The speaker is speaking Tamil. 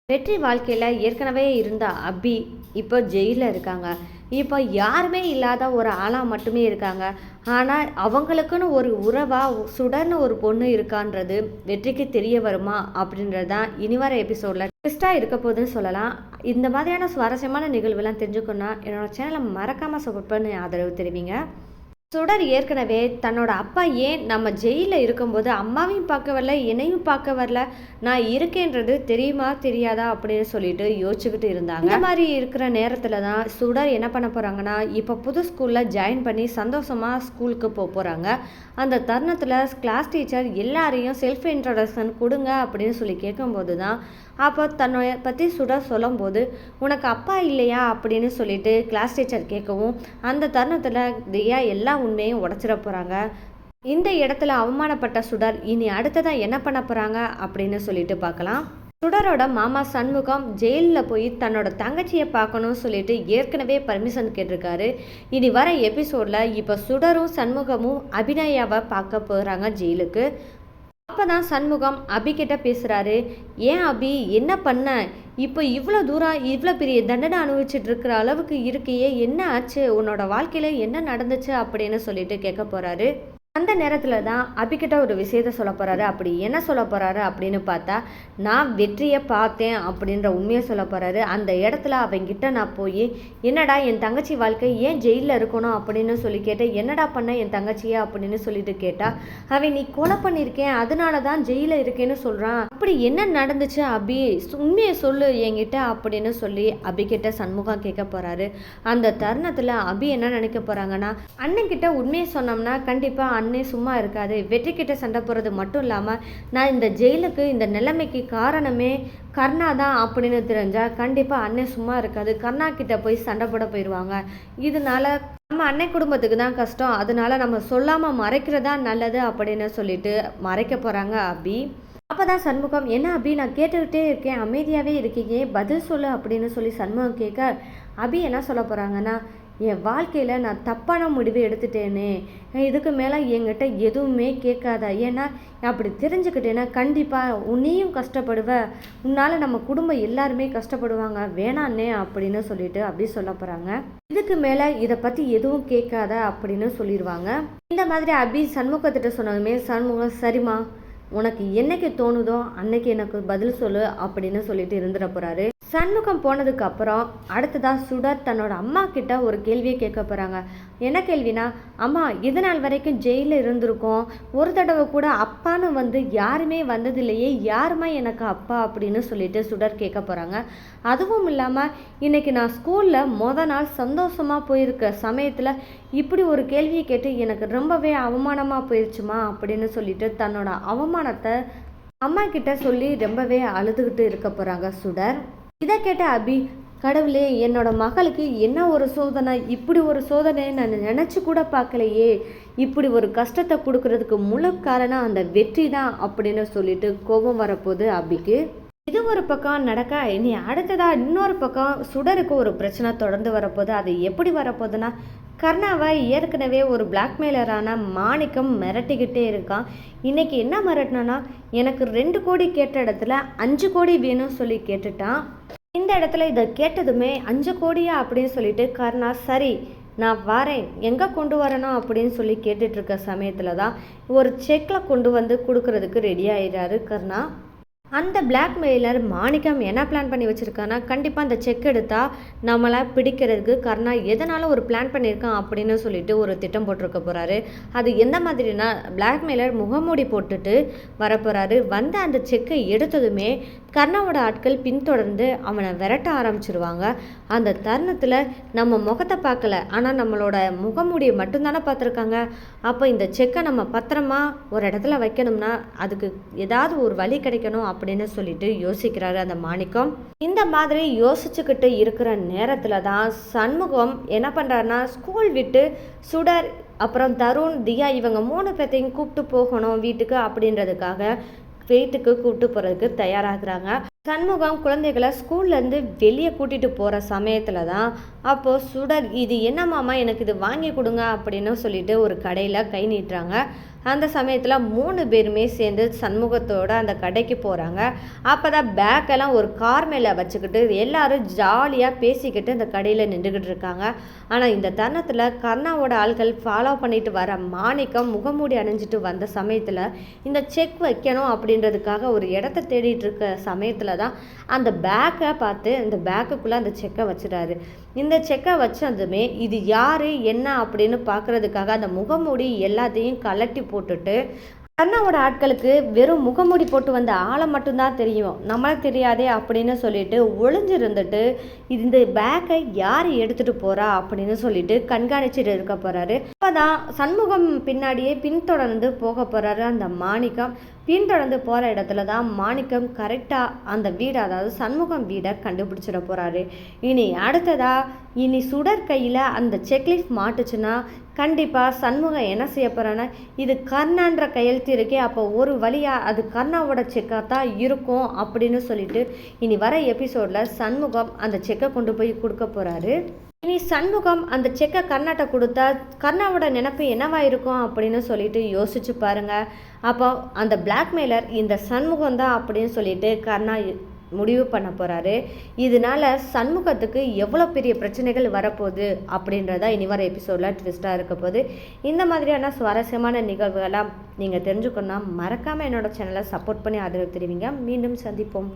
வெற்றி வாழ்க்கையில் ஏற்கனவே இருந்த அபி இப்போ ஜெயிலில் இருக்காங்க. இப்போ யாருமே இல்லாத ஒரு ஆளாக மட்டுமே இருக்காங்க. ஆனால் அவங்களுக்குன்னு ஒரு உறவாக சுடர்னு ஒரு பொண்ணு இருக்கான்றது வெற்றிக்கு தெரிய வருமா அப்படின்றது தான் இனி வர எபிசோடில் ட்விஸ்டாக இருக்க போதுன்னு சொல்லலாம். இந்த மாதிரியான சுவாரஸ்யமான நிகழ்வுலாம் தெரிஞ்சுக்கணுன்னா என்னோடய சேனலை மறக்காமல் சப்போர்ட் பண்ணி ஆதரவு தெரிவிங்க. சுடர் ஏற்கனவே தன்னோட அப்பா ஏன் நம்ம ஜெயிலில் இருக்கும்போது அம்மாவையும் பார்க்க வரல, என்னையும் பார்க்க வரல, நான் இருக்கேன்றது தெரியுமா தெரியாதா அப்படின்னு சொல்லிட்டு யோசிச்சுக்கிட்டு இருந்தாங்க. இந்த மாதிரி இருக்கிற நேரத்தில் தான் சுடர் என்ன பண்ண போகிறாங்கன்னா, இப்போ புது ஸ்கூலில் ஜாயின் பண்ணி சந்தோஷமாக ஸ்கூலுக்கு போகிறாங்க. அந்த தருணத்தில் கிளாஸ் டீச்சர் எல்லாரையும் செல்ஃப் இன்ட்ரடக்ஷன் கொடுங்க அப்படின்னு சொல்லி கேட்கும்போது தான் அப்போ தன்னை பற்றி சுடர் சொல்லும்போது, உனக்கு அப்பா இல்லையா அப்படின்னு சொல்லிட்டு கிளாஸ் டீச்சர் கேட்கவும் அந்த தருணத்தில் தியா எல்லா உண்மையும் உடச்சிட போகிறாங்க. இந்த இடத்துல அவமானப்பட்ட சுடர் இனி அடுத்ததான் என்ன பண்ண போகிறாங்க அப்படின்னு சொல்லிட்டு பார்க்கலாம். சுடரோட மாமா சண்முகம் ஜெயிலில் போய் தன்னோட தங்கச்சியை பார்க்கணும்னு சொல்லிட்டு ஏற்கனவே பர்மிஷன் கேட்டிருக்காரு. இனி வர எபிசோடில் இப்போ சுடரும் சண்முகமும் அபிநயாவை பார்க்க போகிறாங்க ஜெயிலுக்கு. அப்போ தான் சண்முகம் அபிகிட்ட பேசுகிறாரு. ஏன் அபி, என்ன பண்ண? இப்போ இவ்வளோ தூரம் இவ்வளோ பெரிய தண்டனை அனுபவிச்சுட்டு இருக்கிற அளவுக்கு இருக்கையே, என்ன ஆச்சு? உன்னோட வாழ்க்கையில் என்ன நடந்துச்சு அப்படின்னு சொல்லிட்டு கேட்க போகிறாரு. அந்த நேரத்தில் தான் அபிகிட்ட ஒரு விஷயத்த சொல்ல போகிறாரு. அப்படி என்ன சொல்ல போகிறாரு அப்படின்னு பார்த்தா, நான் வெற்றியை பார்த்தேன் அப்படின்ற உண்மையை சொல்ல போகிறாரு. அந்த இடத்துல அவங்கிட்ட நான் போய், என்னடா என் தங்கச்சி வாழ்க்கை ஏன் ஜெயிலில் இருக்கணும் அப்படின்னு சொல்லி கேட்டேன். என்னடா பண்ண என் தங்கச்சியை அப்படின்னு சொல்லிட்டு கேட்டா, அவன் நீ கொலை பண்ணியிருக்கேன் அதனால தான் ஜெயிலில் இருக்கேன்னு சொல்கிறான். அப்படி என்ன நடந்துச்சு அபி, உண்மையை சொல்லு என்கிட்ட அப்படின்னு சொல்லி அபிகிட்ட சண்முகம் கேட்க போகிறாரு. அந்த தருணத்தில் அபி என்ன நினைக்க போகிறாங்கன்னா, அண்ணன்கிட்ட உண்மையை சொன்னோம்னா கண்டிப்பாக அண்ணே சும்மா இருக்காது. வெற்றி கிட்ட சண்டை போடுறது மட்டும் இல்லாமல் நான் இந்த ஜெயிலுக்கு இந்த நிலைமைக்கு காரணமே கர்ணா தான் அப்படின்னு தெரிஞ்சால் கண்டிப்பாக அண்ணே சும்மா இருக்காது. கர்ணா கிட்ட போய் சண்டை போட போயிடுவாங்க. இதனால நம்ம அன்னை குடும்பத்துக்கு தான் கஷ்டம், அதனால நம்ம சொல்லாமல் மறைக்கிறதா நல்லது அப்படின்னு சொல்லிட்டு மறைக்க போகிறாங்க அபி. அப்போ தான் சண்முகம், என்ன அபி நான் கேட்டுக்கிட்டே இருக்கேன், அமைதியாகவே இருக்கீங்க, பதில் சொல்லு அப்படின்னு சொல்லி சண்முகம் கேட்க, அபி என்ன சொல்ல போகிறாங்கன்னா, என் வாழ்க்கையில் நான் தப்பான முடிவு எடுத்துட்டேனே, இதுக்கு மேலே என்கிட்ட எதுவுமே கேட்காத, ஏன்னா அப்படி தெரிஞ்சுக்கிட்டேன்னா கண்டிப்பாக உன்னையும் கஷ்டப்படுவ, உன்னால் நம்ம குடும்பம் எல்லாருமே கஷ்டப்படுவாங்க, வேணான்னே அப்படின்னு சொல்லிட்டு அப்படி சொல்ல போகிறாங்க. இதுக்கு மேலே இதை பற்றி எதுவும் கேட்காத அப்படின்னு சொல்லிடுவாங்க. இந்த மாதிரி அபி சண்முகத்திட்ட சொன்னதுமே சண்முகம், சரிம்மா உனக்கு என்னைக்கு தோணுதோ அன்னைக்கு எனக்கு பதில் சொல்லு அப்படின்னு சொல்லிட்டு இருந்துட போகிறாரு. சண்முகம் போனதுக்கு அப்புறம் அடுத்ததாக சுடர் தன்னோட அம்மா கிட்ட ஒரு கேள்வியை கேட்க போகிறாங்க. என்ன கேள்வினா, அம்மா இது நாள் வரைக்கும் ஜெயிலில் இருந்திருக்கோம், ஒரு தடவை கூட அப்பான்னு வந்து யாருமே வந்ததில்லையே, யாருமா எனக்கு அப்பா அப்படின்னு சொல்லிட்டு சுடர் கேட்க போகிறாங்க. அதுவும் இல்லாமல் இன்னைக்கு நான் ஸ்கூலில் நாள் சந்தோஷமாக போயிருக்க சமயத்தில் இப்படி ஒரு கேள்வியை கேட்டு எனக்கு ரொம்பவே அவமானமாக போயிடுச்சுமா அப்படின்னு சொல்லிட்டு தன்னோட அவமானத்தை அம்மா கிட்ட சொல்லி ரொம்பவே அழுதுகிட்டு இருக்க போகிறாங்க சுடர். இதை கேட்ட அபி, கடவுளே என்னோட மகளுக்கு என்ன ஒரு சோதனை, இப்படி ஒரு சோதனை நான் நினச்சி கூட பார்க்கலையே, இப்படி ஒரு கஷ்டத்தை கொடுக்கறதுக்கு முழு காரணம் அந்த வெற்றி தான் அப்படின்னு சொல்லிட்டு கோபம் வரப்போகுது அபிக்கு. இது ஒரு பக்கம் நடக்க, இனி அடுத்ததாக இன்னொரு பக்கம் சுடருக்கு ஒரு பிரச்சனை தொடர்ந்து வரப்போகுது. அது எப்படி வரப்போகுதுன்னா, கர்ணாவை ஏற்கனவே ஒரு பிளாக்மெயிலரான மாணிக்கம் மிரட்டிக்கிட்டே இருக்கான். இன்றைக்கி என்ன மிரட்டினான்னா, எனக்கு 2 கோடி கேட்ட இடத்துல 5 கோடி வேணும்னு சொல்லி கேட்டுட்டான். இந்த இடத்துல இதை கேட்டதுமே 5 கோடியா அப்படின்னு சொல்லிட்டு கர்ணா, சரி நான் வரேன், எங்கே கொண்டு வரணும் அப்படின்னு சொல்லி கேட்டுட்ருக்க சமயத்தில் தான் ஒரு செக்கில் கொண்டு வந்து கொடுக்கறதுக்கு ரெடி ஆகிடுறாரு கர்ணா. அந்த பிளாக்மெயிலர் மாணிக்கம் என்ன பிளான் பண்ணி வச்சுருக்கான்னா, கண்டிப்பாக அந்த செக் எடுத்தால் நம்மளை பிடிக்கிறதுக்கு கர்ணா எதனால ஒரு பிளான் பண்ணியிருக்கான் அப்படின்னு சொல்லிட்டு ஒரு திட்டம் போட்டிருக்க போகிறாரு. அது எந்த மாதிரினா, பிளாக்மெயிலர் முகமூடி போட்டுட்டு வரப்போகிறாரு. வந்து அந்த செக்கை எடுத்ததுமே கர்ணாவோட ஆட்கள் பின்தொடர்ந்து அவனை விரட்ட ஆரம்பிச்சிருவாங்க. அந்த தருணத்தில் நம்ம முகத்தை பார்க்கல, ஆனால் நம்மளோட முகமூடியை மட்டும்தானே பார்த்துருக்காங்க. அப்போ இந்த செக்கை நம்ம பத்திரமா ஒரு இடத்துல வைக்கணும்னா அதுக்கு ஏதாவது ஒரு வழி கிடைக்கணும் அப்படின்னு சொல்லிட்டு யோசிக்கிறாரு அந்த மாணிக்கம். இந்த மாதிரி யோசிச்சுக்கிட்டு இருக்கிற நேரத்தில் தான் சண்முகம் என்ன பண்ணுறாருன்னா, ஸ்கூல் விட்டு சுடர் அப்புறம் தருண் தியா இவங்க 3 பேர்த்தையும் கூப்பிட்டு போகணும் வீட்டுக்கு அப்படின்றதுக்காக வீட்டுக்கு கூப்பிட்டு போகிறதுக்கு தயாராகிறாங்க. சண்முகம் குழந்தைகளை ஸ்கூல்லேருந்து வெளியே கூட்டிகிட்டு போகிற சமயத்தில் தான் அப்போது சுடர், இது என்னமாமா எனக்கு இது வாங்கி கொடுங்க அப்படின்னு சொல்லிட்டு ஒரு கடையில் கை நீட்டுறாங்க. அந்த சமயத்தில் 3 பேருமே சேர்ந்து சண்முகத்தோட அந்த கடைக்கு போகிறாங்க. அப்போ தான் பேக்கெல்லாம் ஒரு கார் மேலே வச்சுக்கிட்டு எல்லாரும் ஜாலியாக பேசிக்கிட்டு அந்த கடையில் நின்றுக்கிட்டு இருக்காங்க. ஆனால் இந்த தருணத்தில் கர்ணாவோட ஆட்கள் ஃபாலோ பண்ணிட்டு வர மாணிக்கம் முகமூடி அணிஞ்சிட்டு வந்த சமயத்தில் இந்த செக் வைக்கணும் அப்படின்றதுக்காக ஒரு இடத்த தேடிட்டு இருக்க சமயத்தில் தான் அந்த பேக்கை பார்த்து இந்த பேக்குக்குள்ளே அந்த செக்கை வச்சுறாரு. இந்த செக்கை வச்சதுமே இது யார் என்ன அப்படின்னு பார்க்குறதுக்காக அந்த முகமூடி எல்லாத்தையும் கலட்டி போட்டுட்டு கர்ணாவோட ஆட்களுக்கு வெறும் முகமூடி போட்டு வந்த ஆளை மட்டும்தான் தெரியும், நம்மளுக்கு தெரியாதே அப்படின்னு சொல்லிட்டு ஒளிஞ்சிருந்துட்டு இந்த பேக்கை யார் எடுத்துகிட்டு போகிறா அப்படின்னு சொல்லிட்டு கண்காணிச்சுட்டு இருக்க போகிறாரு. அப்போதான் சண்முகம் பின்னாடியே பின்தொடர்ந்து போக போகிறாரு அந்த மாணிக்கம். பின்தொடர்ந்து போகிற இடத்துல தான் மாணிக்கம் கரெக்டாக அந்த வீடு, அதாவது சண்முகம் வீடை கண்டுபிடிச்சிட போகிறாரு. இனி இனி சுடர் கையில் அந்த செக்லிஸ்ட் மாட்டுச்சுன்னா கண்டிப்பாக சண்முகம் என்ன செய்ய போகிறான்னா, இது கர்ணான்ற கையெழுத்து இருக்கே, அப்போ ஒரு வழியாக அது கர்ணாவோட செக்காக தான் இருக்கும் அப்படின்னு சொல்லிட்டு இனி வர எபிசோடில் சண்முகம் அந்த செக்கை கொண்டு போய் கொடுக்க போகிறாரு. இனி சண்முகம் அந்த செக்கை கர்ணாட்ட கொடுத்தா கர்ணாவோட நினைப்பு என்னவா இருக்கும் அப்படின்னு சொல்லிட்டு யோசிச்சு பாருங்க. அப்போ அந்த பிளாக்மெயிலர் இந்த சண்முகம் தான் அப்படின்னு சொல்லிட்டு கர்ணா முடிவு பண்ண போகிறாரு. இதனால சண்முகத்துக்கு எவ்வளோ பெரிய பிரச்சனைகள் வரப்போகுது அப்படின்றத இனி வர எபிசோடில் ட்விஸ்ட்டாக இருக்க போகுது. இந்த மாதிரியான சுவாரஸ்யமான நிகழ்வுகளாக நீங்கள் தெரிஞ்சுக்கணுன்னா மறக்காமல் என்னோடய சேனலை சப்போர்ட் பண்ணி ஆதரவு தெரிவிங்க. மீண்டும் சந்திப்போம்.